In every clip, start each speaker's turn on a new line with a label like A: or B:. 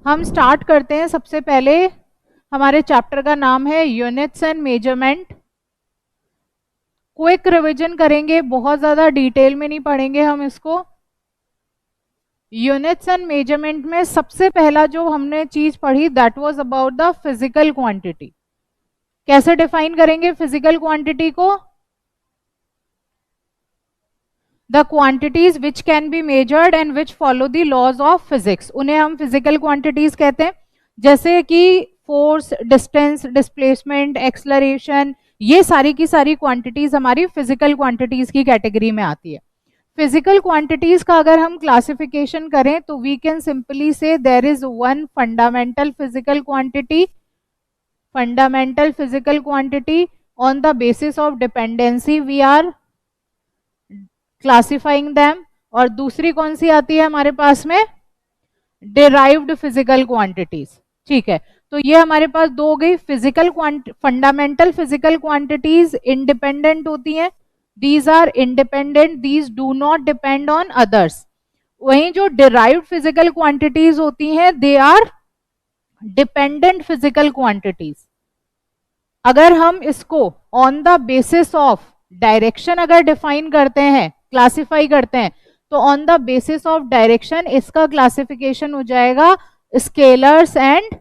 A: हम स्टार्ट करते हैं। सबसे पहले हमारे चैप्टर का नाम है units and measurement. Quick revision करेंगे, बहुत ज़्यादा डिटेल में नहीं पढ़ेंगे हम इसको। यूनिट्स एंड मेजरमेंट में सबसे पहला जो हमने चीज पढ़ी that was about the physical quantity. कैसे डिफाइन करेंगे फिजिकल क्वांटिटी को? The quantities which can be measured and which follow the laws of physics, उन्हें हम फिजिकल क्वांटिटीज कहते हैं। जैसे कि फोर्स, डिस्टेंस, डिस्प्लेसमेंट, एक्सलरेशन, ये सारी की सारी क्वांटिटीज हमारी फिजिकल क्वांटिटीज की कैटेगरी में आती है। फिजिकल क्वांटिटीज का अगर हम क्लासिफिकेशन करें तो we can simply say there is one fundamental physical quantity, fundamental physical quantity on the basis of dependency we are classifying them. और दूसरी कौन सी आती है हमारे पास में? Derived physical quantities. ठीक है, तो ये हमारे पास दो हो गई। Physical fundamental physical quantities independent होती हैं, these are independent, these do not depend on others। वहीं जो derived physical quantities होती हैं they are dependent physical quantities। अगर हम इसको on the basis of direction अगर define करते हैं, classify करते हैं, तो on the basis of direction इसका classification हो जाएगा scalars and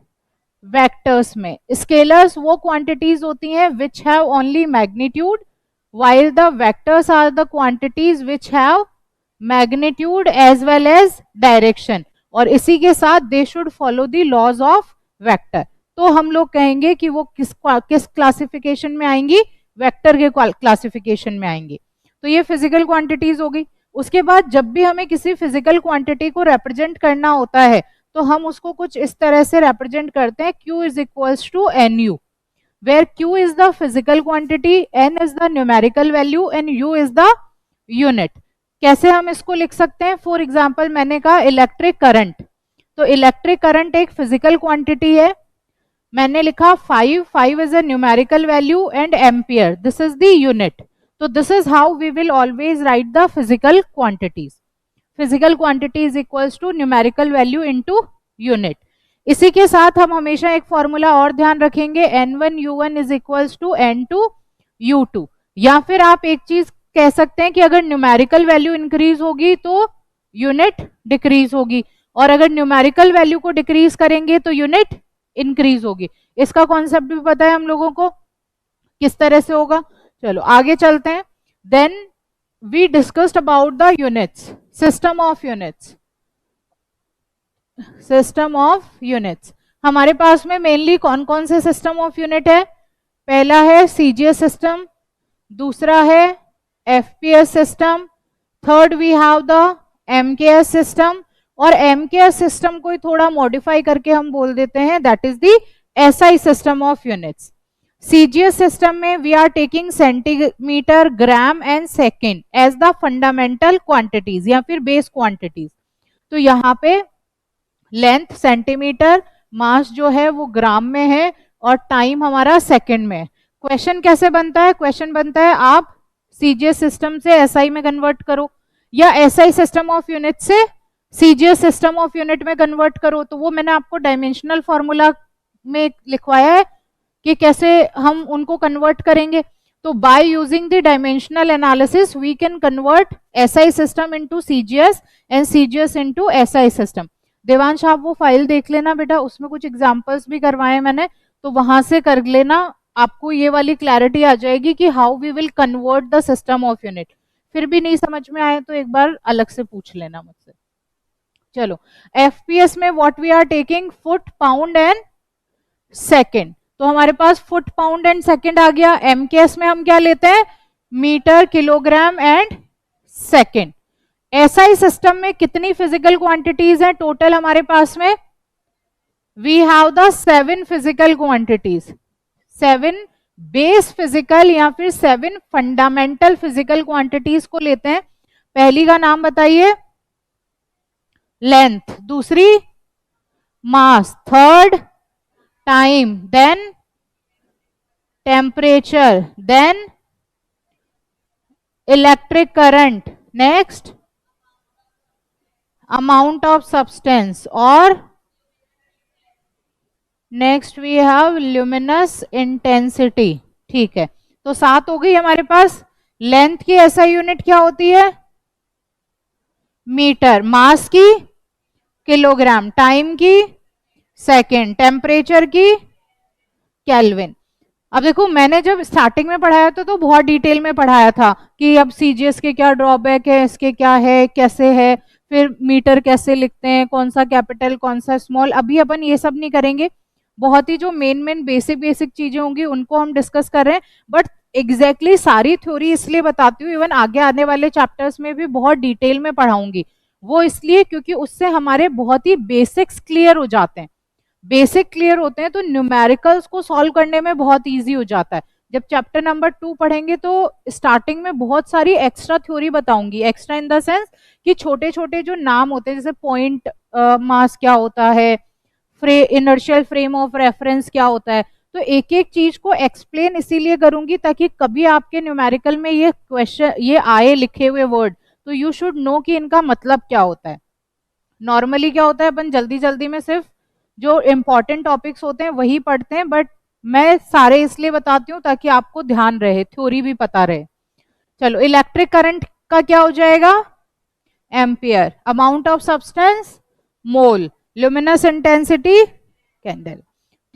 A: vectors में। scalars वो quantities होती हैं which have only magnitude, while the vectors are the quantities which have magnitude as well as direction। और इसी के साथ they should follow the laws of vector। तो हम लोग कहेंगे कि वो किस क्लासिफिकेशन में आएंगी? वेक्टर के क्लासिफिकेशन में आएंगी। तो ये फिजिकल क्वांटिटीज हो गई। उसके बाद जब भी हमें किसी फिजिकल क्वांटिटी को रिप्रेजेंट करना होता है तो हम उसको कुछ इस तरह से रिप्रेजेंट करते हैं, Q is equals to NU, where Q is the physical quantity, N is the numerical value and U is the unit। कैसे हम इसको लिख सकते हैं? फॉर एग्जाम्पल मैंने कहा इलेक्ट्रिक करंट, तो इलेक्ट्रिक करंट एक फिजिकल क्वांटिटी है। मैंने लिखा 5 is a numerical value and ampere, this is the unit. तो this is how we will always write the physical quantities. Physical quantity is equals to numerical value into unit. इसी के साथ हम हमेशा एक फॉर्मूला और ध्यान रखेंगे, N1U1 is equals to N2U2। या फिर आप एक चीज कह सकते हैं कि अगर न्यूमेरिकल वैल्यू इंक्रीज होगी तो यूनिट डिक्रीज होगी, और अगर न्यूमेरिकल वैल्यू को डिक्रीज करेंगे तो यूनिट इंक्रीज होगी। इसका कॉन्सेप्ट भी पता है हम लोगों को किस तरह से होगा। चलो आगे चलते हैं। Then we discussed about the units, system of units. System of units हमारे पास में मेनली कौन कौन से सिस्टम ऑफ यूनिट है? पहला है सीजीएस सिस्टम, दूसरा है FPS system, third we have the MKS system, और एमकेएस सिस्टम को थोड़ा मॉडिफाई करके हम बोल देते हैं that is the SI system of units. CGS system में we are taking centimetre, gram and second as the fundamental quantities या फिर बेस क्वांटिटीज। तो यहाँ पे लेंथ सेंटीमीटर, मास जो है वो ग्राम में है और टाइम हमारा सेकंड में है। क्वेश्चन कैसे बनता है? क्वेश्चन बनता है आप सीजीएस सिस्टम से एसआई में कन्वर्ट करो या एसआई सिस्टम ऑफ यूनिट से सीजीएस सिस्टम ऑफ यूनिट में कन्वर्ट करो। तो वो मैंने आपको डायमेंशनल फॉर्मूला में लिखवाया है कि कैसे हम उनको कन्वर्ट करेंगे। तो by using the dimensional analysis we can convert SI system into CGS and CGS into SI system. Devansh आप वो फाइल देख लेना बेटा, उसमें कुछ एग्जांपल्स भी करवाए मैंने, तो वहां से कर लेना, आपको ये वाली क्लैरिटी आ जाएगी कि how we will convert the system of unit. फिर भी नहीं समझ में आए तो एक बार अलग से पूछ लेना मुझसे। चलो एफपीएस में what we are taking, foot, pound and second. तो हमारे पास फुट, पाउंड एंड सेकेंड आ गया। एमकेएस में हम क्या लेते हैं? Metre, kilogram and second. SI system में कितनी फिजिकल क्वांटिटीज हैं टोटल हमारे पास में? We have the 7 physical quantities, 7 base physical या फिर 7 फंडामेंटल फिजिकल क्वांटिटीज को लेते हैं। पहली का नाम बताइए, लेंथ, दूसरी mass, third time, then temperature, then electric current, next amount of substance और next we have luminous intensity. ठीक है, तो 7 हो गई हमारे पास। लेंथ की एसआई यूनिट क्या होती है? मीटर। मास की किलोग्राम। टाइम की सेकेंड। टेम्परेचर की केल्विन। अब देखो, मैंने जब स्टार्टिंग में पढ़ाया था तो बहुत डिटेल में पढ़ाया था कि अब सीजीएस के क्या ड्रॉबैक है, इसके क्या है, कैसे है, फिर मीटर कैसे लिखते हैं, कौन सा कैपिटल कौन सा स्मॉल। अभी अपन ये सब नहीं करेंगे, बहुत ही जो मेन बेसिक चीजें होंगी उनको हम डिस्कस कर रहे हैं। बट एग्जैक्टली सारी थ्योरी इसलिए बताती हूँ, इवन आगे आने वाले चैप्टर्स में भी बहुत डिटेल में पढ़ाऊंगी, वो इसलिए क्योंकि उससे हमारे बहुत ही बेसिक्स क्लियर हो जाते हैं। बेसिक क्लियर होते हैं तो न्यूमेरिकल्स को सॉल्व करने में बहुत इजी हो जाता है। जब चैप्टर नंबर 2 पढ़ेंगे तो स्टार्टिंग में बहुत सारी एक्स्ट्रा थ्योरी बताऊंगी। एक्स्ट्रा इन द सेंस कि छोटे छोटे जो नाम होते हैं, जैसे पॉइंट मास क्या होता है, इनर्शियल फ्रेम ऑफ रेफरेंस क्या होता है, तो एक एक चीज को एक्सप्लेन इसीलिए करूंगी ताकि कभी आपके न्यूमेरिकल में ये क्वेश्चन ये आए लिखे हुए वर्ड, तो यू शुड नो कि इनका मतलब क्या होता है। नॉर्मली क्या होता है, अपन जल्दी जल्दी में सिर्फ जो इंपॉर्टेंट टॉपिक्स होते हैं वही पढ़ते हैं, बट मैं सारे इसलिए बताती हूँ ताकि आपको ध्यान रहे, थ्योरी भी पता रहे। चलो, इलेक्ट्रिक करंट का क्या हो जाएगा? Ampere. Amount of substance mole. Luminous intensity candle.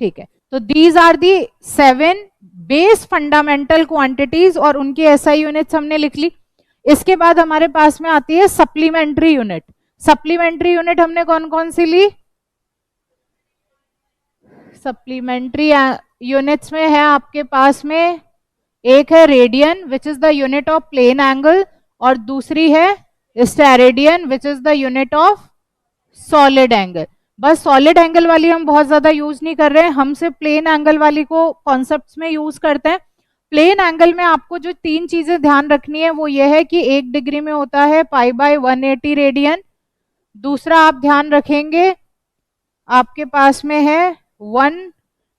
A: ठीक है, तो these are the 7 base fundamental quantities और उनकी एसआई यूनिट्स हमने लिख ली। इसके बाद हमारे पास में आती है सप्लीमेंट्री यूनिट। सप्लीमेंट्री यूनिट हमने कौन कौन सी ली? सप्लीमेंट्री यूनिट्स में है आपके पास में, एक है radian which is the unit of plane angle, और दूसरी है steradian which is the unit of solid angle. बस सॉलिड एंगल वाली हम बहुत ज्यादा यूज नहीं कर रहे हैं, हम सिर्फ प्लेन एंगल वाली को कॉन्सेप्ट्स में यूज करते हैं। प्लेन एंगल में आपको जो 3 चीजें ध्यान रखनी है वो ये है कि 1 डिग्री में होता है π/180 रेडियन। दूसरा आप ध्यान रखेंगे, आपके पास में है 1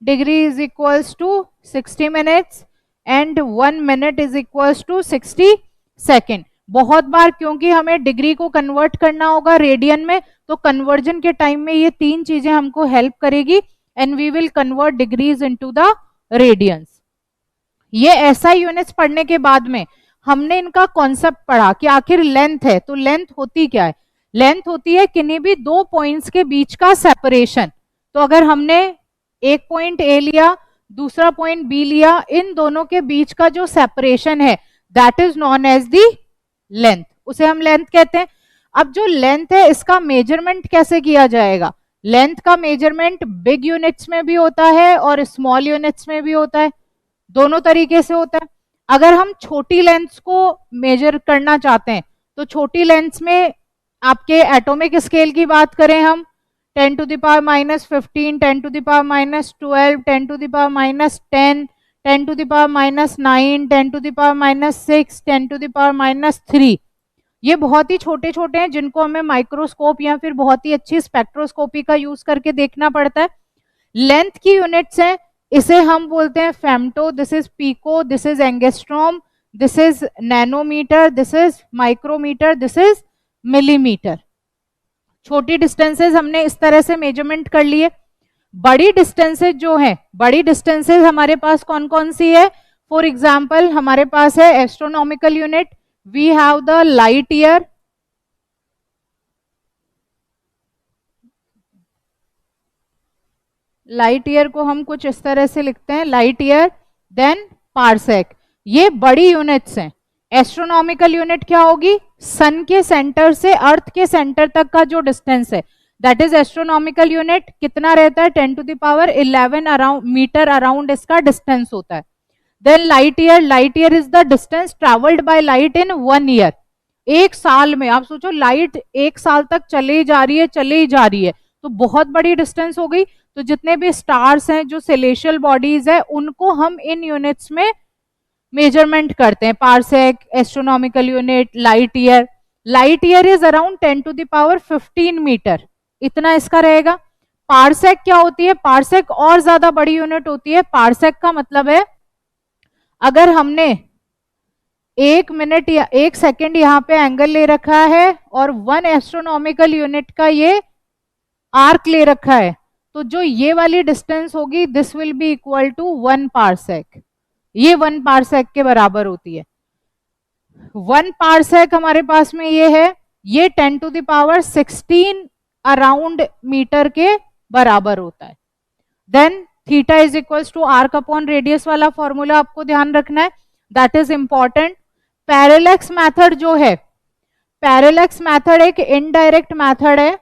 A: degree is equals to 60 minutes and 1 minute is equals to 60 second. बहुत बार क्योंकि हमें डिग्री को कन्वर्ट करना होगा रेडियन में, तो कन्वर्जन के टाइम में ये 3 चीजें हमको हेल्प करेगी and we will convert degrees into the radians. ये ऐसा यूनिट्स पढ़ने के बाद में हमने इनका कॉन्सेप्ट पढ़ा कि आखिर लेंथ है, तो लेंथ होती क्या है? लेंथ होती है किन्हीं भी 2 पॉइंट्स के बीच का सेपरेशन। तो अगर हमने एक पॉइंट ए लिया, दूसरा पॉइंट बी लिया, इन दोनों के बीच का जो सेपरेशन है that is known as the length, उसे हम लेंथ कहते हैं। अब जो लेंथ है इसका मेजरमेंट कैसे किया जाएगा? लेंथ का मेजरमेंट बिग यूनिट्स में भी होता है और स्मॉल यूनिट्स में भी होता है, दोनों तरीके से होता है। अगर हम छोटी लेंथ्स को मेजर करना चाहते हैं तो छोटी लेंथ्स में आपके एटॉमिक स्केल की बात करें हम, 10 to the power minus 15, 10 to the power minus 12, 10 to the power minus 10, 10 to the power minus 9, 10 to the power minus 6, 10 to the power minus 3, ये बहुत ही छोटे छोटे हैं जिनको हमें माइक्रोस्कोप या फिर बहुत ही अच्छी स्पेक्ट्रोस्कोपी का यूज करके देखना पड़ता है। लेंथ की यूनिट्स हैं, इसे हम बोलते हैं femto, this is pico, this is angstrom, this is nanometre, this is micrometre, this is millimetre. छोटी डिस्टेंसेस हमने इस तरह से मेजरमेंट कर लिए। बड़ी डिस्टेंसेस जो है, बड़ी डिस्टेंसेस हमारे पास कौन कौन सी है? फॉर एग्जाम्पल हमारे पास है astronomical unit, we have the light year, light year को हम कुछ इस तरह से लिखते हैं, लाइट ईयर, देन पारसेक, ये बड़ी यूनिट्स हैं। एस्ट्रोनॉमिकल यूनिट क्या होगी? सन के सेंटर से अर्थ के सेंटर तक का जो डिस्टेंस है दैट इज एस्ट्रोनॉमिकल यूनिट। कितना रहता है? 10 to the power 11 around metre around इसका डिस्टेंस होता है। Then light year, light year is the distance travelled by light in 1 year. एक साल में आप सोचो, लाइट एक साल तक चली जा रही है, चली जा रही है, तो बहुत बड़ी डिस्टेंस हो गई। तो जितने भी स्टार्स हैं, जो सेलेशियल बॉडीज है, उनको हम इन यूनिट्स में मेजरमेंट करते हैं, parsec, astronomical unit, light year. Light year is around 10 to the power 15 metre, इतना इसका रहेगा। पारसेक क्या होती है? पारसेक और ज्यादा बड़ी यूनिट होती है। पारसेक का मतलब है अगर हमने 1 मिनट या 1 सेकेंड यहाँ पे एंगल ले रखा है और 1 एस्ट्रोनॉमिकल यूनिट का ये आर्क ले रखा है, तो तो जो ये वाली डिस्टेंस होगी this will be equal to 1 parsec, ये 1 पारसेक के बराबर होती है। 1 पारसेक हमारे पास में ये है, ये 10 to the power 16 around metre के बराबर होता है। Then theta is equals to arc upon radius वाला फॉर्मूला आपको ध्यान रखना है, that is important. Parallax method जो है, पैरेलैक्स मेथड एक इनडायरेक्ट मेथड है।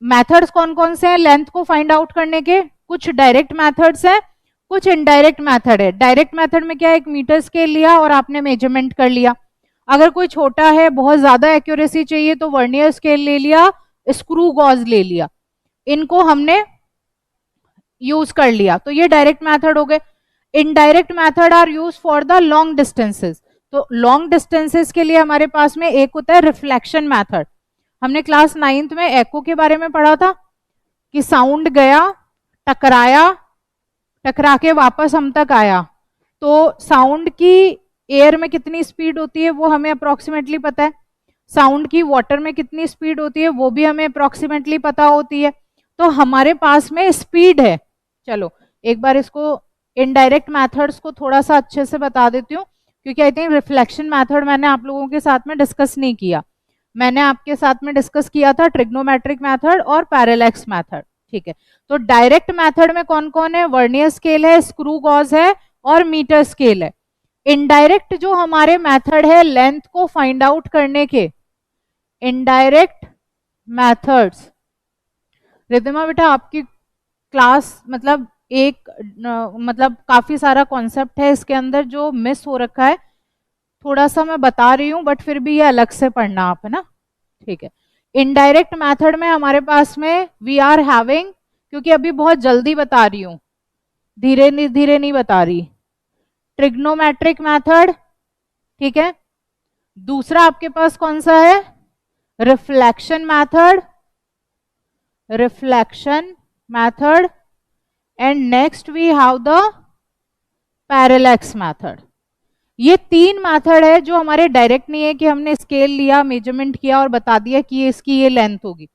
A: मेथड्स कौन कौन से हैं लेंथ को फाइंड आउट करने के? कुछ डायरेक्ट मेथड्स हैं, कुछ इनडायरेक्ट मेथड है। डायरेक्ट मेथड में क्या है, एक मीटर स्केल लिया और आपने मेजरमेंट कर लिया। अगर कोई छोटा है, बहुत ज्यादा एक्यूरेसी चाहिए, तो वर्नियर स्केल ले लिया, स्क्रू गॉज ले लिया, इनको हमने यूज कर लिया, तो ये डायरेक्ट मेथड हो गए। Indirect method are use for the long distances. तो लॉन्ग डिस्टेंसेस के लिए हमारे पास में एक होता है रिफ्लेक्शन मेथड। हमने क्लास 9th में एको के बारे में पढ़ा था कि साउंड गया, टकराया, टकरा के वापस हम तक आया, तो साउंड की एयर में कितनी स्पीड होती है वो हमें अप्रोक्सीमेटली पता है, साउंड की वाटर में कितनी स्पीड होती है वो भी हमें अप्रोक्सीमेटली पता होती है। तो हमारे पास में स्पीड है। चलो एक बार इसको इनडायरेक्ट मेथड्स को थोड़ा सा अच्छे से बता देती हूँ, क्योंकि आई थिंक रिफ्लेक्शन मेथड मैंने आप लोगों के साथ में डिस्कस नहीं किया। मैंने आपके साथ में डिस्कस किया था ट्रिग्नोमेट्रिक मेथड और पैरेलैक्स मेथड, ठीक है। तो डायरेक्ट मेथड में कौन कौन है, वर्नियर स्केल है, स्क्रू गॉज है और मीटर स्केल है। इनडायरेक्ट जो हमारे मेथड है लेंथ को फाइंड आउट करने के, इनडायरेक्ट मेथड्स, रिद्धिमा बेटा आपकी क्लास मतलब मतलब काफी सारा कॉन्सेप्ट है इसके अंदर जो मिस हो रखा है, थोड़ा सा मैं बता रही हूं बट फिर भी ये अलग से पढ़ना आप, है ना, ठीक है। इनडायरेक्ट मेथड में हमारे पास में वी आर हैविंग, क्योंकि अभी बहुत जल्दी बता रही हूं, धीरे नहीं बता रही, ट्रिग्नोमेट्रिक मेथड, ठीक है। दूसरा आपके पास कौन सा है, reflection method, reflection method, and next we have the parallax method. ये 3 मेथड है जो हमारे डायरेक्ट नहीं है कि हमने स्केल लिया, मेजरमेंट किया और बता दिया कि इसकी ये लेंथ होगी,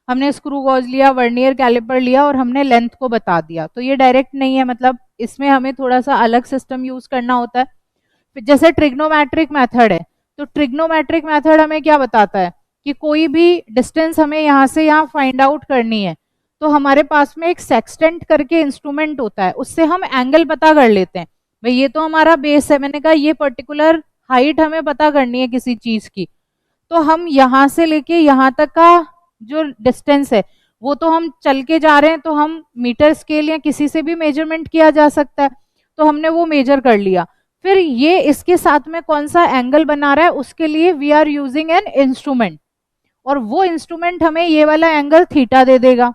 A: हमने स्क्रू गॉज लिया, वर्नियर कैलिपर लिया और हमने लेंथ को बता दिया, तो ये डायरेक्ट नहीं है। मतलब इसमें हमें थोड़ा सा अलग सिस्टम यूज करना होता है। जैसे ट्रिग्नोमेट्रिक मेथड है, तो ट्रिग्नोमेट्रिक मेथड हमें क्या बताता है कि कोई भी डिस्टेंस हमें यहाँ से यहाँ फाइंड आउट करनी है, तो हमारे पास में एक सेक्सटेंट करके इंस्ट्रूमेंट होता है, उससे हम एंगल पता कर लेते हैं। भाई ये तो हमारा बेस है, मैंने कहा ये पर्टिकुलर हाइट हमें पता करनी है किसी चीज की, तो हम यहाँ से लेके यहाँ तक का जो डिस्टेंस है वो तो हम चल के जा रहे हैं, तो हम मीटर स्केल या किसी से भी मेजरमेंट किया जा सकता है, तो हमने वो मेजर कर लिया। फिर ये इसके साथ में कौन सा एंगल बना रहा है उसके लिए we are using an instrument, और वो इंस्ट्रूमेंट हमें ये वाला एंगल थीटा दे देगा।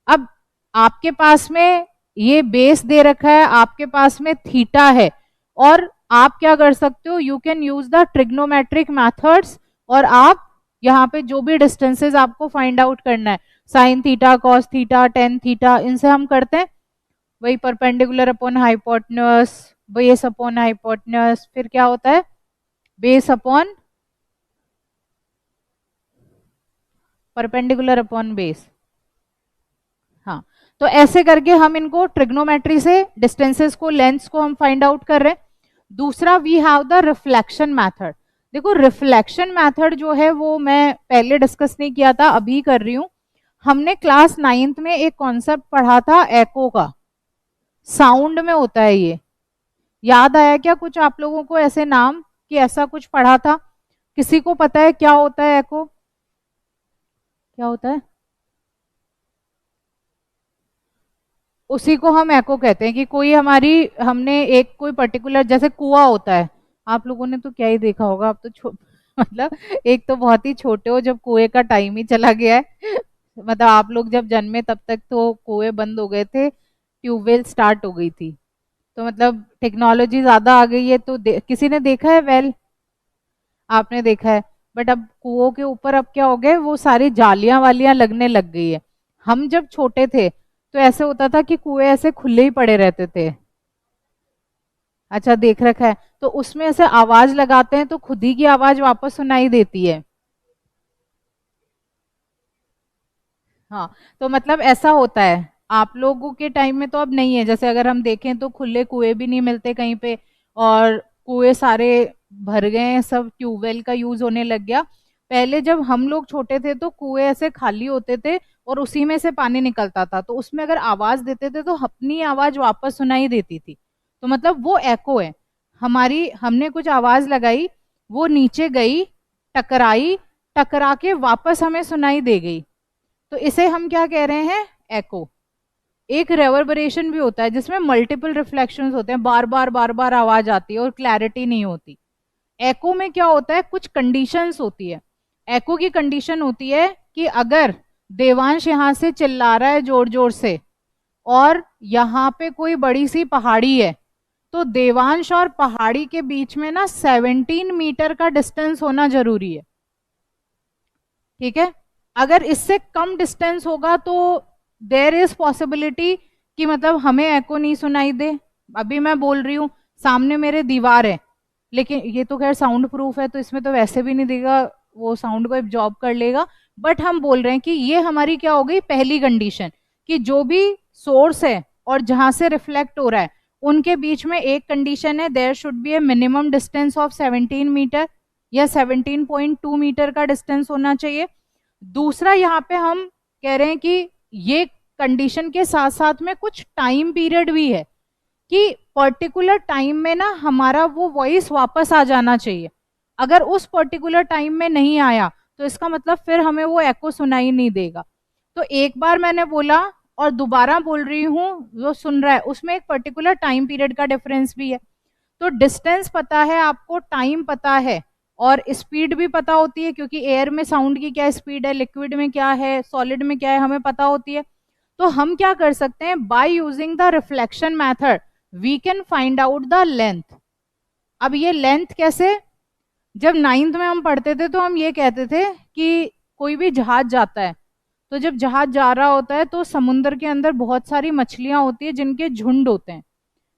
A: अब आपके पास में ये बेस दे रखा है, आपके पास में थीटा है, और आप क्या कर सकते हो, you can use the trigonometric methods, और आप यहाँ पे जो भी डिस्टेंसेस आपको फाइंड आउट करना है, sine theta, cos theta, tan theta, इनसे हम करते हैं वही perpendicular upon hypotenuse, base upon hypotenuse, फिर क्या होता है base upon perpendicular upon base. हाँ, तो ऐसे करके हम इनको ट्रिग्नोमेट्री से डिस्टेंसेस को, लेंथ्स को हम फाइंड आउट कर रहे हैं। दूसरा we have the reflection method. देखो रिफ्लेक्शन मेथड जो है वो मैं पहले डिस्कस नहीं किया था, अभी कर रही हूं। हमने क्लास 9th में एक कॉन्सेप्ट पढ़ा था एको का, साउंड में होता है ये, याद आया क्या कुछ आप लोगों को ऐसे नाम कि ऐसा कुछ पढ़ा था? किसी को पता है क्या होता है एको, क्या होता है? उसी को हम एको कहते हैं कि कोई हमारी, हमने एक कोई पर्टिकुलर, जैसे कुआं होता है, आप लोगों ने तो क्या ही देखा होगा, आप तो मतलब एक तो बहुत ही छोटे हो जब कुएं का टाइम ही चला गया है मतलब आप लोग जब जन्मे तब तक तो कुएं बंद हो गए थे, ट्यूबवेल स्टार्ट हो गई थी, तो मतलब टेक्नोलॉजी ज्यादा आ गई है, तो किसी ने देखा है वेल, आपने देखा है, बट अब कुओं के ऊपर अब क्या हो गए, वो सारी जालियां वालियां लगने लग गई है। हम जब छोटे थे तो ऐसे होता था कि कुएं ऐसे खुले ही पड़े रहते थे, अच्छा देख रखा है, तो उसमें ऐसे आवाज लगाते हैं तो खुद ही की आवाज वापस सुनाई देती है। हाँ, तो मतलब ऐसा होता है, आप लोगों के टाइम में तो अब नहीं है, जैसे अगर हम देखें तो खुले कुएं भी नहीं मिलते कहीं पे, और कुएं सारे भर गए हैं, सब ट्यूबवेल का यूज होने लग गया। पहले जब हम लोग छोटे थे तो कुएं ऐसे खाली होते थे और उसी में से पानी निकलता था, तो उसमें अगर आवाज देते थे तो अपनी आवाज वापस सुनाई देती थी। तो मतलब वो एको है, हमारी हमने कुछ आवाज लगाई, वो नीचे गई, टकराई, टकरा के वापस हमें सुनाई दे गई, तो इसे हम क्या कह रहे हैं, एको। एक रेवर्बरेशन भी होता है जिसमें मल्टीपल रिफ्लेक्शंस होते हैं, बार बार बार बार आवाज आती है और क्लैरिटी नहीं होती। एको में क्या होता है, कुछ कंडीशंस होती है। एको की कंडीशन होती है कि अगर देवांश यहां से चिल्ला रहा है जोर जोर से और यहाँ पे कोई बड़ी सी पहाड़ी है, तो देवांश और पहाड़ी के बीच में ना 17 मीटर का डिस्टेंस होना जरूरी है। ठीक है, अगर इससे कम डिस्टेंस होगा तो देर इज पॉसिबिलिटी कि मतलब हमें एको नहीं सुनाई दे। अभी मैं बोल रही हूँ, सामने मेरे दीवार है, लेकिन ये तो खैर साउंड प्रूफ है तो इसमें तो वैसे भी नहीं देगा, वो साउंड को एब्जॉर्ब कर लेगा। बट हम बोल रहे हैं कि ये हमारी क्या हो गई, पहली कंडीशन, कि जो भी सोर्स है और जहां से रिफ्लेक्ट हो रहा है उनके बीच में एक कंडीशन है, there should be a minimum distance of 17 metre या 17.2 मीटर का डिस्टेंस होना चाहिए। दूसरा, यहाँ पे हम कह रहे हैं कि ये कंडीशन के साथ साथ में कुछ टाइम पीरियड भी है, कि पर्टिकुलर टाइम में ना हमारा वो वॉइस वापस आ जाना चाहिए। अगर उस पर्टिकुलर टाइम में नहीं आया तो इसका मतलब फिर हमें वो एको सुनाई नहीं देगा। तो एक बार मैंने बोला और दोबारा बोल रही हूँ, जो सुन रहा है उसमें एक पर्टिकुलर टाइम पीरियड का डिफरेंस भी है। तो डिस्टेंस पता है आपको, टाइम पता है और स्पीड भी पता होती है, क्योंकि एयर में साउंड की क्या स्पीड है, लिक्विड में क्या है, सॉलिड में क्या है, हमें पता होती है। तो हम क्या कर सकते हैं, by using the reflection method we can find out the length. अब ये लेंथ कैसे, जब 9th में हम पढ़ते थे तो हम ये कहते थे कि कोई भी जहाज जाता है, तो जब जहाज जा रहा होता है तो समुद्र के अंदर बहुत सारी मछलियां होती है जिनके झुंड होते हैं,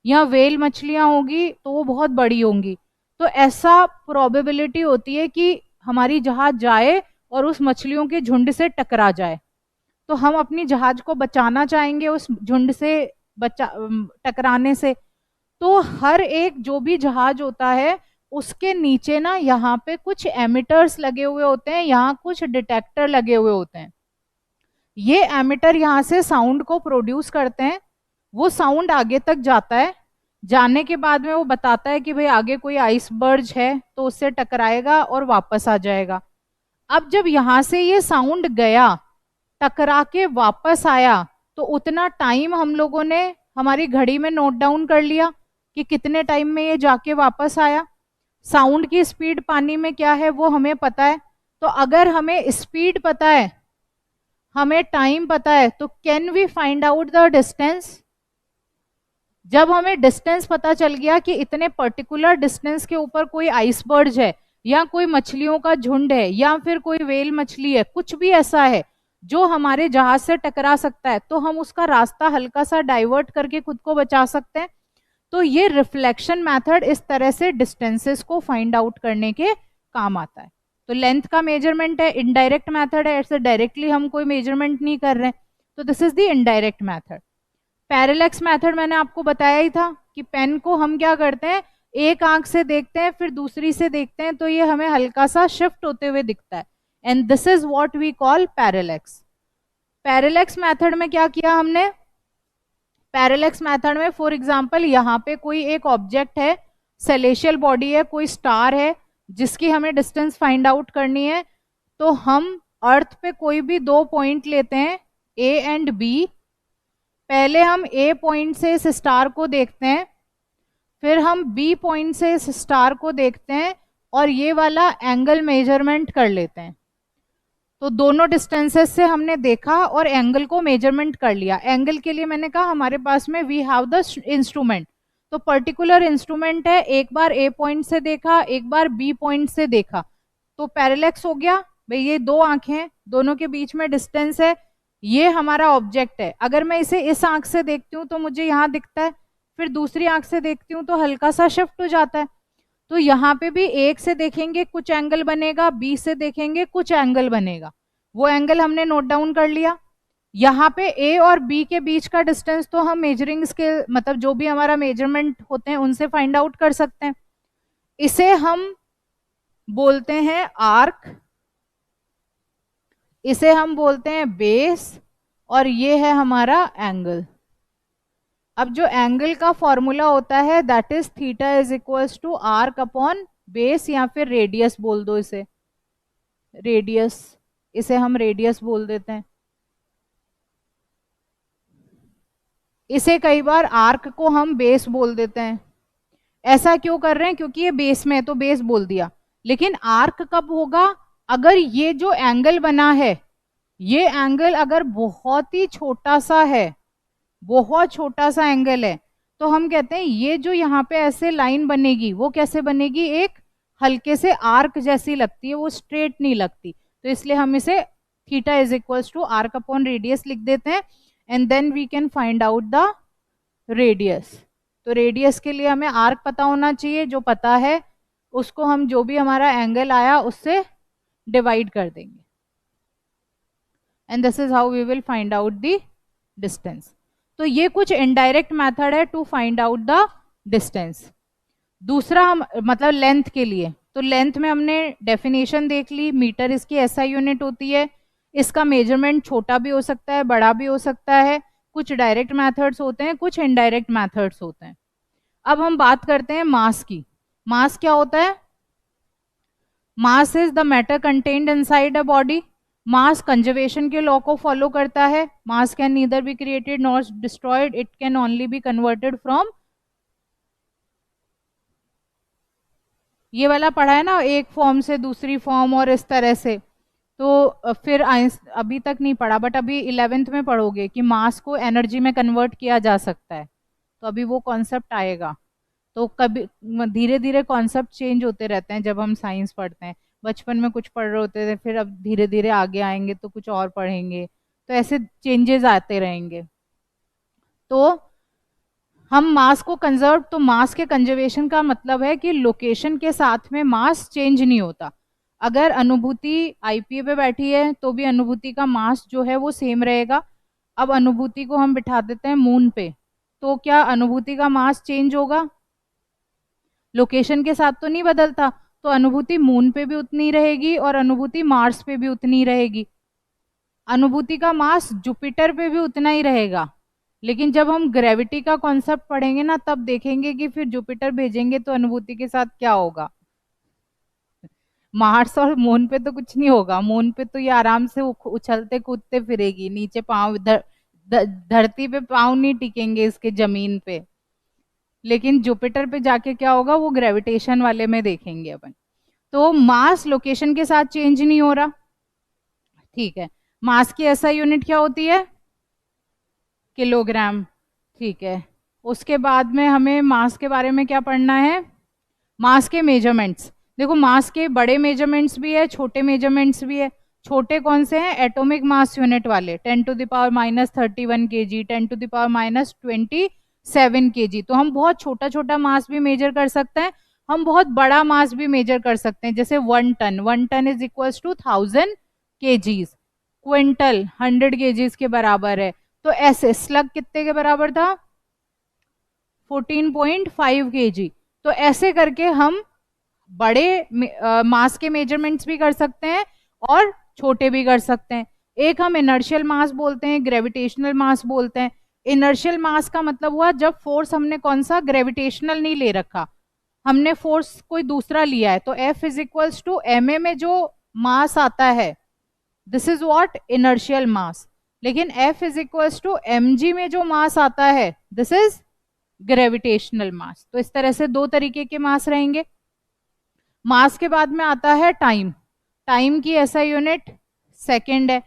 A: या वेल मछलियां होगी तो वो बहुत बड़ी होंगी, तो ऐसा प्रोबेबिलिटी होती है कि हमारी जहाज जाए और उस मछलियों के झुंड से टकरा जाए। तो हम अपनी जहाज को बचाना चाहेंगे उस झुंड से टकराने से। तो हर एक जो भी जहाज होता है उसके नीचे ना यहाँ पे कुछ एमिटर्स लगे हुए होते हैं, यहाँ कुछ डिटेक्टर लगे हुए होते हैं। ये एमिटर यहाँ से साउंड को प्रोड्यूस करते हैं, वो साउंड आगे तक जाता है, जाने के बाद में वो बताता है कि भाई आगे कोई आइसबर्ग है तो उससे टकराएगा और वापस आ जाएगा। अब जब यहाँ से ये साउंड गया, टकरा के वापस आया, तो उतना टाइम हम लोगों ने हमारी घड़ी में नोट डाउन कर लिया कि कितने टाइम में ये जाके वापस आया। साउंड की स्पीड पानी में क्या है वो हमें पता है, तो अगर हमें स्पीड पता है, हमें टाइम पता है, तो can we find out the distance. जब हमें डिस्टेंस पता चल गया कि इतने पर्टिकुलर डिस्टेंस के ऊपर कोई आइसबर्ग है या कोई मछलियों का झुंड है या फिर कोई वेल मछली है, कुछ भी ऐसा है जो हमारे जहाज से टकरा सकता है, तो हम उसका रास्ता हल्का सा डाइवर्ट करके खुद को बचा सकते हैं। तो ये रिफ्लेक्शन मेथड इस तरह से डिस्टेंसेस को फाइंड आउट करने के काम आता है। तो लेंथ का मेजरमेंट है, इनडायरेक्ट मेथड है, ऐसे डायरेक्टली हम कोई मेजरमेंट नहीं कर रहे हैं, तो this is the indirect method. Parallax method मैंने आपको बताया ही था कि पेन को हम क्या करते हैं, एक आंख से देखते हैं फिर दूसरी से देखते हैं, तो ये हमें हल्का सा शिफ्ट होते हुए दिखता है, and this is what we call parallax. Parallax method में क्या किया हमने, पैरेलैक्स मेथड में फॉर एग्जांपल यहाँ पे कोई एक ऑब्जेक्ट है, सेलेशियल बॉडी है, कोई स्टार है जिसकी हमें डिस्टेंस फाइंड आउट करनी है, तो हम अर्थ पे कोई भी दो पॉइंट लेते हैं, ए एंड बी। पहले हम ए पॉइंट से इस स्टार को देखते हैं, फिर हम बी पॉइंट से इस स्टार को देखते हैं और ये वाला एंगल मेजरमेंट कर लेते हैं। तो दोनों डिस्टेंसेस से हमने देखा और एंगल को मेजरमेंट कर लिया। एंगल के लिए मैंने कहा हमारे पास में वी हैव द इंस्ट्रूमेंट, तो पर्टिकुलर इंस्ट्रूमेंट है, एक बार ए पॉइंट से देखा, एक बार बी पॉइंट से देखा, तो पैरेलैक्स हो गया। भाई ये दो आंखें, दोनों के बीच में डिस्टेंस है, ये हमारा ऑब्जेक्ट है। अगर मैं इसे इस आंख से देखती हूँ तो मुझे यहाँ दिखता है, फिर दूसरी आंख से देखती हूँ तो हल्का सा शिफ्ट हो जाता है। तो यहाँ पे भी एक से देखेंगे कुछ एंगल बनेगा, बी से देखेंगे कुछ एंगल बनेगा, वो एंगल हमने नोट डाउन कर लिया। यहाँ पे ए और बी के बीच का डिस्टेंस तो हम मेजरिंग स्केल मतलब जो भी हमारा मेजरमेंट होते हैं उनसे फाइंड आउट कर सकते हैं। इसे हम बोलते हैं आर्क, इसे हम बोलते हैं बेस, और ये है हमारा एंगल। अब जो एंगल का फॉर्मूला होता है that is theta is equals to arc upon base, या फिर रेडियस बोल दो इसे, रेडियस, इसे हम रेडियस बोल देते हैं। इसे कई बार आर्क को हम बेस बोल देते हैं। ऐसा क्यों कर रहे हैं? क्योंकि ये बेस में है तो बेस बोल दिया। लेकिन आर्क कब होगा? अगर ये जो एंगल बना है, ये एंगल अगर बहुत ही छोटा सा है, बहुत छोटा सा एंगल है, तो हम कहते हैं ये जो यहाँ पे ऐसे लाइन बनेगी वो कैसे बनेगी? एक हल्के से आर्क जैसी लगती है, वो स्ट्रेट नहीं लगती। तो इसलिए हम इसे theta is equals to arc upon radius लिख देते हैं, and then we can find out the radius. तो रेडियस के लिए हमें आर्क पता होना चाहिए, जो पता है उसको हम जो भी हमारा एंगल आया उससे डिवाइड कर देंगे, and this is how we will find out the distance. तो ये कुछ इनडायरेक्ट मेथड है to find out the distance. दूसरा हम मतलब लेंथ के लिए, तो लेंथ में हमने डेफिनेशन देख ली, मीटर इसकी एसआई यूनिट होती है। इसका मेजरमेंट छोटा भी हो सकता है, बड़ा भी हो सकता है। कुछ डायरेक्ट मेथड्स होते हैं, कुछ इनडायरेक्ट मेथड्स होते हैं। अब हम बात करते हैं मास की। मास क्या होता है? Mass is the matter contained inside a body. Mass conservation के लॉ को फॉलो करता है। मास can neither be created not destroyed, it can only be converted from, ये वाला पढ़ा है ना, एक फॉर्म से दूसरी फॉर्म और इस तरह से। तो फिर अभी तक नहीं पढ़ा, बट अभी 11th में पढ़ोगे कि मास को एनर्जी में कन्वर्ट किया जा सकता है, तो अभी वो कॉन्सेप्ट आएगा। तो कभी धीरे धीरे कॉन्सेप्ट चेंज होते रहते हैं जब हम साइंस पढ़ते हैं। बचपन में कुछ पढ़ रहे होते थे, फिर अब धीरे धीरे आगे आएंगे तो कुछ और पढ़ेंगे, तो ऐसे चेंजेस आते रहेंगे। तो हम मास को कंजर्व, तो मास के कंजर्वेशन का मतलब है कि लोकेशन के साथ में मास चेंज नहीं होता। अगर अनुभूति आईपीए पे बैठी है तो भी अनुभूति का मास जो है वो सेम रहेगा। अब अनुभूति को हम बिठा देते हैं मून पे, तो क्या अनुभूति का मास चेंज होगा? लोकेशन के साथ तो नहीं बदलता, तो अनुभूति मून पे भी उतनी रहेगी और अनुभूति मार्स पे भी उतनी रहेगी। अनुभूति का मास जुपिटर पे भी उतना ही रहेगा। लेकिन जब हम ग्रेविटी का कॉन्सेप्ट पढ़ेंगे ना, तब देखेंगे कि फिर जुपिटर भेजेंगे तो अनुभूति के साथ क्या होगा। मार्स और मून पे तो कुछ नहीं होगा। मून पे तो ये आराम से उछलते कूदते फिरेगी, नीचे पाँव धरती पे पाँव नहीं टिकेंगे इसके जमीन पे। लेकिन जुपिटर पे जाके क्या होगा, वो ग्रेविटेशन वाले में देखेंगे अपन। तो मास लोकेशन के साथ चेंज नहीं हो रहा, ठीक है। मास की एसआई यूनिट क्या होती है? किलोग्राम, ठीक है। उसके बाद में हमें मास के बारे में क्या पढ़ना है? मास के मेजरमेंट्स। देखो मास के बड़े मेजरमेंट्स भी है, छोटे मेजरमेंट्स भी है। छोटे कौन से हैं? एटॉमिक मास यूनिट वाले, 10 to the power -31 kg, 10 to the power -27 kg। तो हम बहुत छोटा छोटा मास भी मेजर कर सकते हैं, हम बहुत बड़ा मास भी मेजर कर सकते हैं। जैसे 1 ton, 1 ton is equals to 1000 kgs। Quintal 100 kgs के बराबर है। तो ऐसे स्लग कितने के बराबर था? 14.5 kg। तो ऐसे करके हम बड़े मास के मेजरमेंट्स भी कर सकते हैं और छोटे भी कर सकते हैं। एक हम इनर्शियल मास बोलते हैं, ग्रेविटेशनल मास बोलते हैं। इनर्शियल मास का मतलब हुआ जब फोर्स हमने कौन सा ग्रेविटेशनल नहीं ले रखा, हमने फोर्स कोई दूसरा लिया है। तो F is equals to ma में जो मास आता है, this is what inertial mass. लेकिन F is equals to mg में जो मास आता है, दिस इज ग्रेविटेशनल मास। तो इस तरह से दो तरीके के मास रहेंगे। मास के बाद में आता है टाइम। टाइम की ऐसा यूनिट सेकंड है।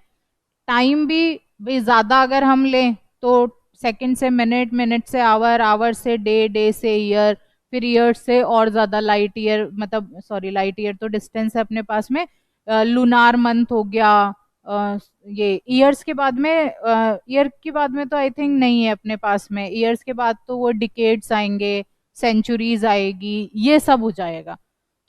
A: टाइम भी ज्यादा अगर हम लें तो सेकंड से मिनट, मिनट से आवर, आवर से डे, डे से ईयर, फिर ईयर से और ज्यादा लाइट ईयर, मतलब सॉरी लाइट ईयर तो डिस्टेंस है अपने पास में। लूनार मंथ हो गया। ये ईयर्स के बाद में, ईयर के बाद में तो आई थिंक नहीं है अपने पास में। ईयर्स के बाद तो वो डिकेड्स आएंगे, सेंचुरीज आएगी, ये सब हो जाएगा।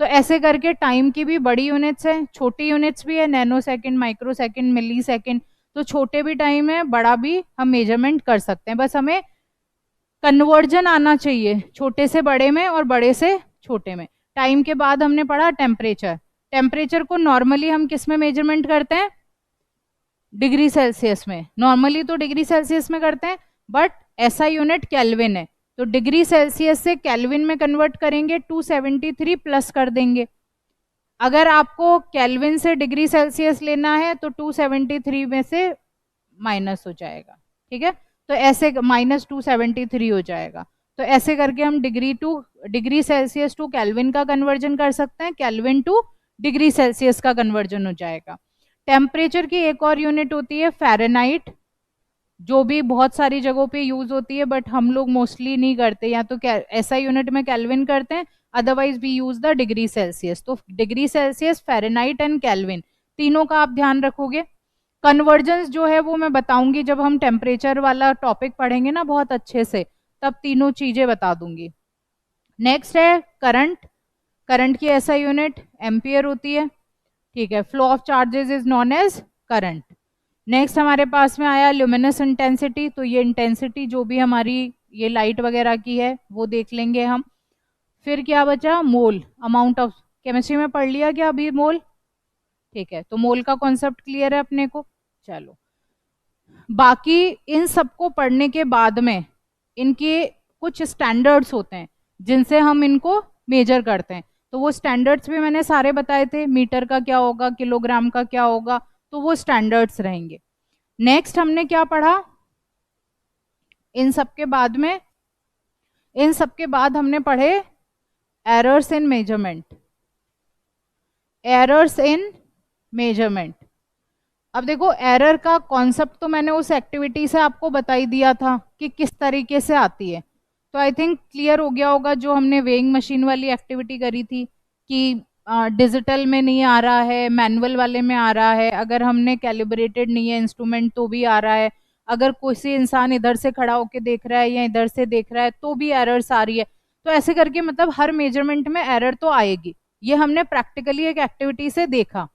A: तो ऐसे करके टाइम की भी बड़ी यूनिट्स है, छोटी यूनिट्स भी है, नैनो सेकेंड, माइक्रो सेकेंड, मिली सेकेंड। तो छोटे भी टाइम है, बड़ा भी हम मेजरमेंट कर सकते हैं, बस हमें कन्वर्जन आना चाहिए छोटे से बड़े में और बड़े से छोटे में। टाइम के बाद हमने पढ़ा टेम्परेचर। टेम्परेचर को नॉर्मली हम किस में मेजरमेंट करते हैं? डिग्री सेल्सियस में। नॉर्मली तो डिग्री सेल्सियस में करते हैं, बट ऐसा यूनिट केल्विन है, तो डिग्री सेल्सियस से केल्विन में कन्वर्ट करेंगे, 273 प्लस कर देंगे। अगर आपको केल्विन से डिग्री सेल्सियस लेना है तो 273 में से माइनस हो जाएगा, ठीक है, तो ऐसे -273 हो जाएगा। तो ऐसे करके हम डिग्री सेल्सियस टू केल्विन का कन्वर्जन कर सकते हैं, केल्विन टू डिग्री सेल्सियस का कन्वर्जन हो जाएगा। टेम्परेचर की एक और यूनिट होती है फ़ारेनहाइट, जो भी बहुत सारी जगहों पे यूज होती है, बट हम लोग मोस्टली नहीं करते, या तो ऐसा यूनिट में केल्विन करते हैं, otherwise we use the degree Celsius. तो degree Celsius, Fahrenheit and kelvin, तीनों का आप ध्यान रखोगे। कन्वर्जेंस जो है वो मैं बताऊंगी जब हम टेम्परेचर वाला टॉपिक पढ़ेंगे ना बहुत अच्छे से, तब तीनों चीजें बता दूंगी। नेक्स्ट है करंट। करंट की ऐसा यूनिट एम्पियर होती है, ठीक है। Flow of charges is known as current. Next हमारे पास में आया ल्यूमिनस इंटेंसिटी, तो ये इंटेंसिटी जो भी हमारी ये लाइट वगैरह की है वो देख लेंगे हम। फिर क्या बचा? मोल, अमाउंट ऑफ, केमिस्ट्री में पढ़ लिया क्या अभी मोल, ठीक है, तो मोल का कॉन्सेप्ट क्लियर है अपने को। चलो, बाकी इन सबको पढ़ने के बाद में इनके कुछ स्टैंडर्ड्स होते हैं जिनसे हम इनको मेजर करते हैं, तो वो स्टैंडर्ड्स भी मैंने सारे बताए थे, मीटर का क्या होगा, किलोग्राम का क्या होगा, तो वो स्टैंडर्ड्स रहेंगे। नेक्स्ट हमने क्या पढ़ा? इन सबके बाद हमने पढ़े errors in measurement. Errors in measurement, अब देखो एरर का कॉन्सेप्ट तो मैंने उस एक्टिविटी से आपको बता ही दिया था कि किस तरीके से आती है, तो आई थिंक क्लियर हो गया होगा। जो हमने वेइंग मशीन वाली एक्टिविटी करी थी कि डिजिटल में नहीं आ रहा है, मैनुअल वाले में आ रहा है, अगर हमने कैलिब्रेटेड नहीं है इंस्ट्रूमेंट तो भी आ रहा है, अगर कोई इंसान इधर से खड़ा होकर देख रहा है या इधर से देख रहा है तो भी एरर्स आ रही है। तो ऐसे करके मतलब हर मेजरमेंट में एरर तो आएगी, ये हमने प्रैक्टिकली एक एक्टिविटी से देखा।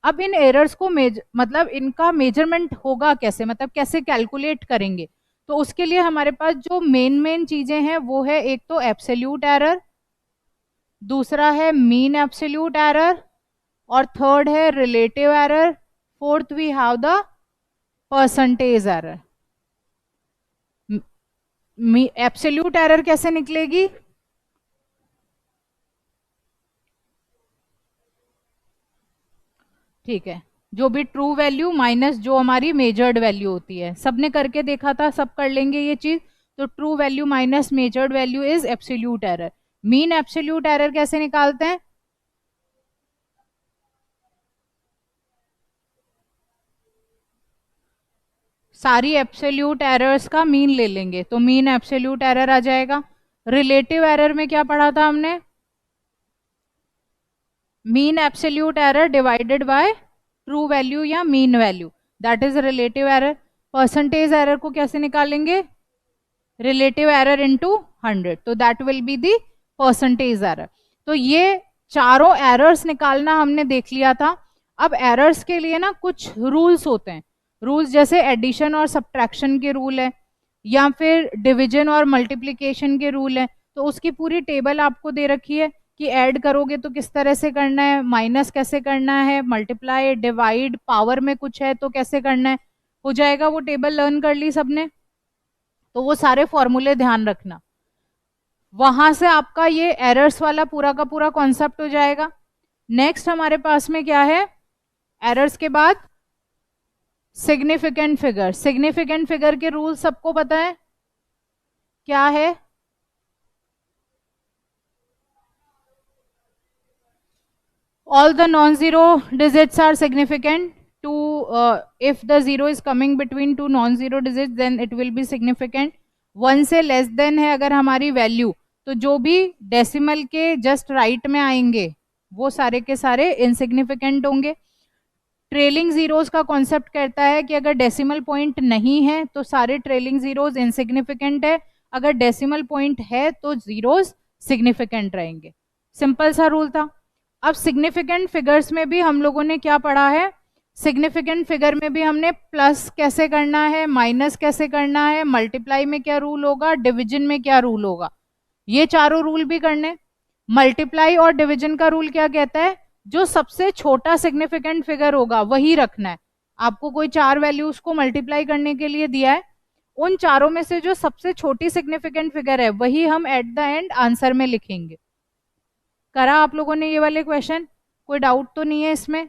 A: अब इन एरर्स को मतलब इनका मेजरमेंट होगा कैसे, मतलब कैसे कैलकुलेट करेंगे, तो उसके लिए हमारे पास जो मेन चीजें हैं वो है, एक तो एब्सोल्यूट एरर, दूसरा है मीन एब्सोल्यूट एरर, और थर्ड है relative error, fourth we have the percentage error. Absolute error कैसे निकलेगी? ठीक है, जो भी ट्रू वैल्यू माइनस जो हमारी मेजर्ड वैल्यू होती है, सबने करके देखा था, सब कर लेंगे ये चीज। तो true value minus measured value is absolute error. Mean absolute error कैसे निकालते हैं? सारी एब्सोल्यूट एरर्स का मीन ले लेंगे तो मीन एब्सोल्यूट एरर आ जाएगा। रिलेटिव एरर में क्या पढ़ा था हमने? Mean absolute error divided by true value या mean value, that is relative error. Percentage error को कैसे निकालेंगे? रिलेटिव एरर इनटू 100, तो that will be the percentage error. तो ये चारों एरर्स निकालना हमने देख लिया था। अब एरर्स के लिए ना कुछ रूल्स होते हैं, रूल्स जैसे एडिशन और सब्ट्रैक्शन के रूल है, या फिर डिवीजन और मल्टीप्लिकेशन के रूल है। तो उसकी पूरी टेबल आपको दे रखी है कि ऐड करोगे तो किस तरह से करना है, माइनस कैसे करना है, मल्टीप्लाई, डिवाइड, पावर में कुछ है तो कैसे करना है, हो जाएगा। वो टेबल लर्न कर ली सबने, तो वो सारे फॉर्मूले ध्यान रखना, वहां से आपका ये एरर्स वाला पूरा का पूरा कॉन्सेप्ट हो जाएगा। नेक्स्ट हमारे पास में क्या है? एरर्स के बाद सिग्निफिकेंट फिगर। सिग्निफिकेंट फिगर के रूल सबको पता है क्या है? All the non-zero digits are significant to if the zero is coming between two non-zero digits then it will be significant। 1 से लेस देन है अगर हमारी वैल्यू, तो जो भी डेसिमल के जस्ट राइट में आएंगे वो सारे के सारे इनसिग्निफिकेंट होंगे। ट्रेलिंग जीरोस का कॉन्सेप्ट कहता है कि अगर डेसिमल पॉइंट नहीं है तो सारे ट्रेलिंग जीरोस इनसिग्निफिकेंट है, अगर डेसिमल पॉइंट है तो जीरोस सिग्निफिकेंट रहेंगे। सिंपल सा रूल था। अब सिग्निफिकेंट फिगर्स में भी हम लोगों ने क्या पढ़ा है? सिग्निफिकेंट फिगर में भी हमने प्लस कैसे करना है, माइनस कैसे करना है, मल्टीप्लाई में क्या रूल होगा, डिवीजन में क्या रूल होगा, ये चारों रूल भी करने। मल्टीप्लाई और डिवीजन का रूल क्या कहता है, जो सबसे छोटा सिग्निफिकेंट फिगर होगा वही रखना है। आपको कोई 4 वैल्यूज को मल्टीप्लाई करने के लिए दिया है, उन चारों में से जो सबसे छोटी सिग्निफिकेंट फिगर है वही हम एट द एंड आंसर में लिखेंगे। करा आप लोगों ने ये वाले क्वेश्चन, कोई डाउट तो नहीं है इसमें?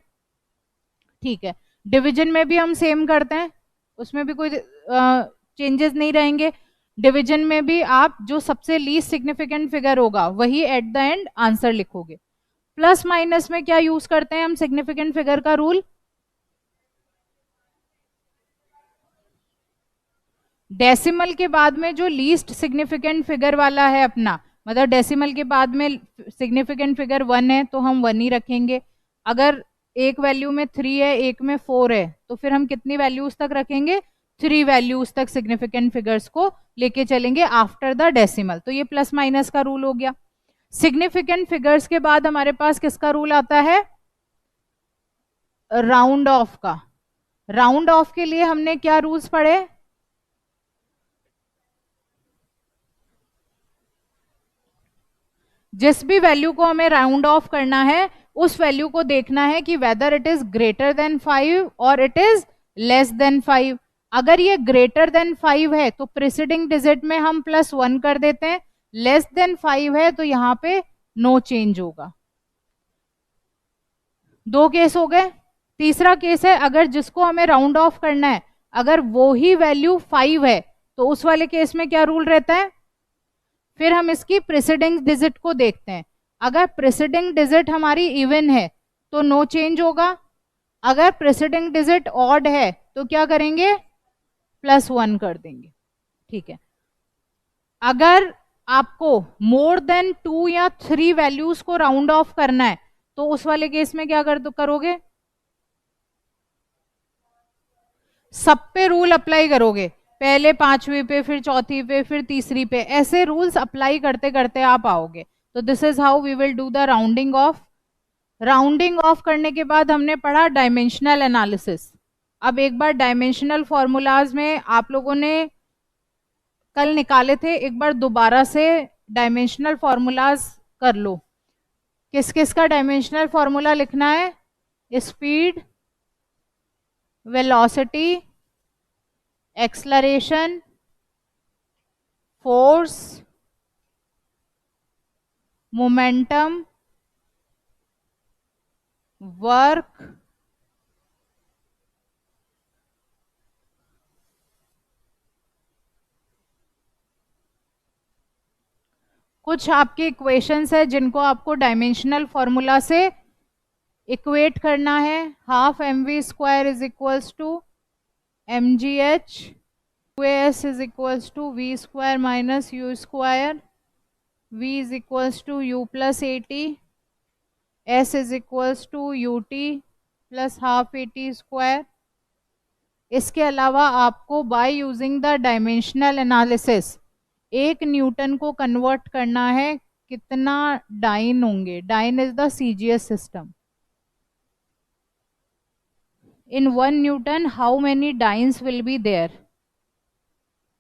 A: ठीक है। डिवीजन में भी हम सेम करते हैं, उसमें भी कोई चेंजेस नहीं रहेंगे। डिवीजन में भी आप जो सबसे लीस्ट सिग्निफिकेंट फिगर होगा वही एट द एंड आंसर लिखोगे। प्लस माइनस में क्या यूज करते हैं हम सिग्निफिकेंट फिगर का रूल, डेसिमल के बाद में जो लीस्ट सिग्निफिकेंट फिगर वाला है अपना, मतलब डेसिमल के बाद में सिग्निफिकेंट फिगर 1 है तो हम 1 ही रखेंगे। अगर एक वैल्यू में 3 है, एक में 4 है, तो फिर हम कितनी वैल्यूज तक रखेंगे, 3 वैल्यूज तक सिग्निफिकेंट फिगर्स को लेके चलेंगे आफ्टर द डेसिमल। तो ये प्लस माइनस का रूल हो गया। सिग्निफिकेंट फिगर्स के बाद हमारे पास किसका रूल आता है, राउंड ऑफ का। राउंड ऑफ के लिए हमने क्या रूल्स पढ़े, जिस भी वैल्यू को हमें राउंड ऑफ करना है उस वैल्यू को देखना है कि whether it is greater than 5 और इट इज लेस देन 5। अगर ये ग्रेटर देन 5 है तो प्रीसीडिंग डिजिट में हम +1 कर देते हैं, लेस देन 5 है तो यहाँ पे नो चेंज होगा। 2 केस हो गए। तीसरा केस है, अगर जिसको हमें राउंड ऑफ करना है अगर वो ही वैल्यू 5 है तो उस वाले केस में क्या रूल रहता है, फिर हम इसकी प्रीसीडिंग डिजिट को देखते हैं। अगर प्रीसीडिंग डिजिट हमारी इवन है तो नो चेंज होगा, अगर प्रीसीडिंग डिजिट ऑड है तो क्या करेंगे, +1 कर देंगे। ठीक है। अगर आपको मोर देन 2 या 3 वैल्यूज को राउंड ऑफ करना है तो उस वाले केस में क्या करोगे, सब पे रूल अप्लाई करोगे, पहले 5वीं पे, फिर चौथी पे, फिर तीसरी पे, ऐसे रूल्स अप्लाई करते करते आप आओगे। तो this is how we will do the rounding off. Rounding off करने के बाद हमने पढ़ा डायमेंशनल एनालिसिस। अब एक बार डायमेंशनल फॉर्मूलाज में आप लोगों ने कल निकाले थे, एक बार दोबारा से डायमेंशनल फॉर्मूलाज कर लो। किस किस का डायमेंशनल फॉर्मूला लिखना है, speed, velocity, acceleration, force, momentum, work, कुछ आपके इक्वेशंस है जिनको आपको डायमेंशनल फॉर्मूला से इक्वेट करना है। ½ mv² = mgh, QAS = v² - u², v = u+at, s ut + ½ at²। इसके अलावा आपको by using the dimensional analysis 1 newton को कन्वर्ट करना है, कितना डाइन होंगे, dyne is the CGS system. In 1 newton how many dynes will be there,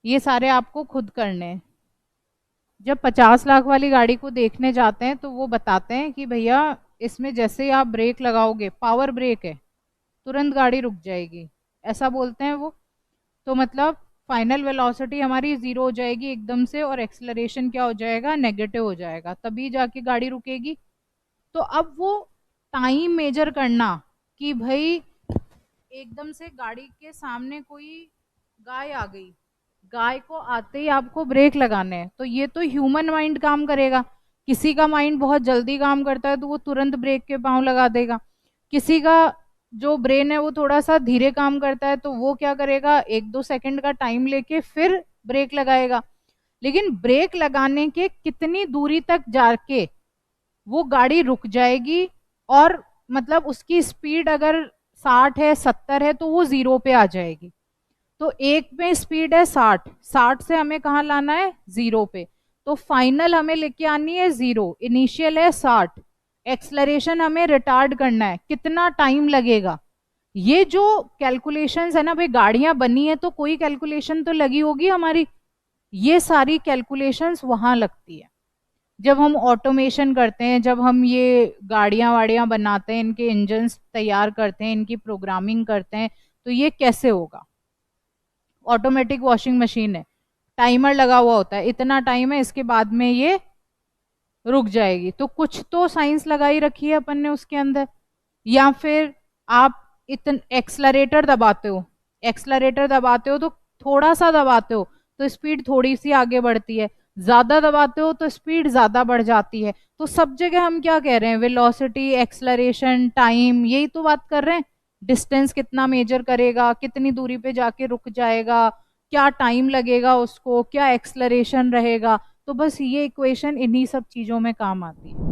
A: ये सारे आपको खुद करने हैं। जब 50 लाख वाली गाड़ी को देखने जाते हैं तो वो बताते हैं कि भैया इसमें जैसे ही आप ब्रेक लगाओगे, पावर ब्रेक है, तुरंत गाड़ी रुक जाएगी, ऐसा बोलते हैं वो। तो मतलब फाइनल वेलोसिटी हमारी 0 हो जाएगी एकदम से और एक्सेलरेशन क्या हो जाएगा, नेगेटिव हो जाएगा, तभी जाके गाड़ी रुकेगी। तो अब वो टाइम मेजर करना कि भाई एकदम से गाड़ी के सामने कोई गाय आ गई, गाय को आते ही आपको ब्रेक लगाने हैं, तो ये तो ह्यूमन माइंड काम करेगा। किसी का माइंड बहुत जल्दी काम करता है तो वो तुरंत ब्रेक के पाँव लगा देगा, किसी का जो ब्रेन है वो थोड़ा सा धीरे काम करता है तो वो क्या करेगा, 1-2 सेकंड का टाइम लेके फिर ब्रेक लगाएगा। लेकिन ब्रेक लगाने के कितनी दूरी तक जाके वो गाड़ी रुक जाएगी, और मतलब उसकी स्पीड अगर 60 है, 70 है, तो वो 0 पे आ जाएगी। तो एक में स्पीड है 60, 60 से हमें कहाँ लाना है, 0 पे। तो फाइनल हमें लेके आनी है 0, इनिशियल है 60, एक्सलरेशन हमें रिटार्ड करना है, कितना टाइम लगेगा, ये जो कैलकुलेशंस है ना भाई, गाड़ियां बनी है तो कोई कैलकुलेशन तो लगी होगी हमारी, ये सारी कैलकुलेशंस वहां लगती है। जब हम ऑटोमेशन करते हैं, जब हम ये गाड़ियां वाड़ियां बनाते हैं, इनके इंजन्स तैयार करते हैं, इनकी प्रोग्रामिंग करते हैं, तो ये कैसे होगा? ऑटोमेटिक वॉशिंग मशीन है, टाइमर लगा हुआ होता है, इतना टाइम है, इसके बाद में ये रुक जाएगी, तो कुछ तो साइंस लगाई रखी है अपन ने उसके अंदर। या फिर आप एक्सलरेटर दबाते हो, एक्सलरेटर दबाते हो तो थोड़ा सा दबाते हो तो स्पीड थोड़ी सी आगे बढ़ती है, ज्यादा दबाते हो तो स्पीड ज्यादा बढ़ जाती है। तो सब जगह हम क्या कह रहे हैं? वेलोसिटी, एक्सलरेशन, टाइम, यही तो बात कर रहे हैं। डिस्टेंस कितना मेजर करेगा, कितनी दूरी पे जाके रुक जाएगा, क्या टाइम लगेगा उसको, क्या एक्सलरेशन रहेगा, तो बस ये इक्वेशन इन्हीं सब चीजों में काम आती है।